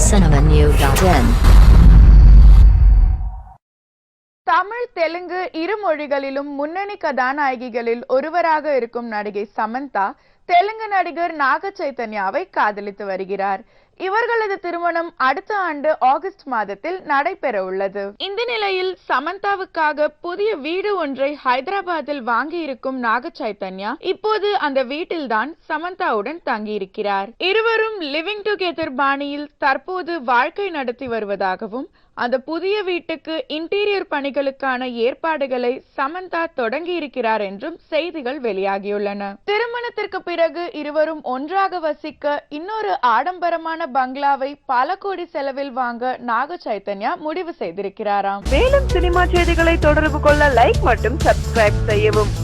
cinemanew.in. Tamil Telugu இரு மொழிகளிலும் முன்னணி கதாநாயகிகளில் ஒருவராக இருக்கும் நடிகை சமந்தா தெலுங்கு நடிகர் நாக சைத்தன்யாவை காதலித்து வருகிறார். இவர்களது திருமணம் அடுத்த ஆண்டு ஆகஸ்ட் மாதத்தில் நடைபெற உள்ளது. இந்த நிலையில் சமந்தாவுக்காக புதிய வீடு ஒன்றை ஹைதராபாத்தில் வாங்கியிருக்கும் நாக சைத்தன்யா இப்போது அந்த வீட்டில்தான் சமந்தாவுடன் தங்கியிருக்கிறார். இருவரும் லிவிங் டுகெதர் பாணியில் தற்போது வாழ்க்கை நடத்தி வருவதாகவும் அந்த புதிய வீட்டுக்கு இன்டீரியர் பணிகளுக்கான ஏற்பாடுகளை சமந்தா தொடங்கி இருக்கிறார் என்றும் செய்திகள் வெளியாகியுள்ளன. திருமணத்திற்கு பிறகு இருவரும் ஒன்றாக வசிக்க இன்னொரு ஆடம்பரமான பங்களாவை பல கோடி செலவில் வாங்க நாக சைத்தன்யா முடிவு செய்திருக்கிறாராம். மேலும் சினிமா செய்திகளை தொடர்பு கொள்ள லைக் மற்றும் சப்ஸ்கிரைப் செய்யவும்.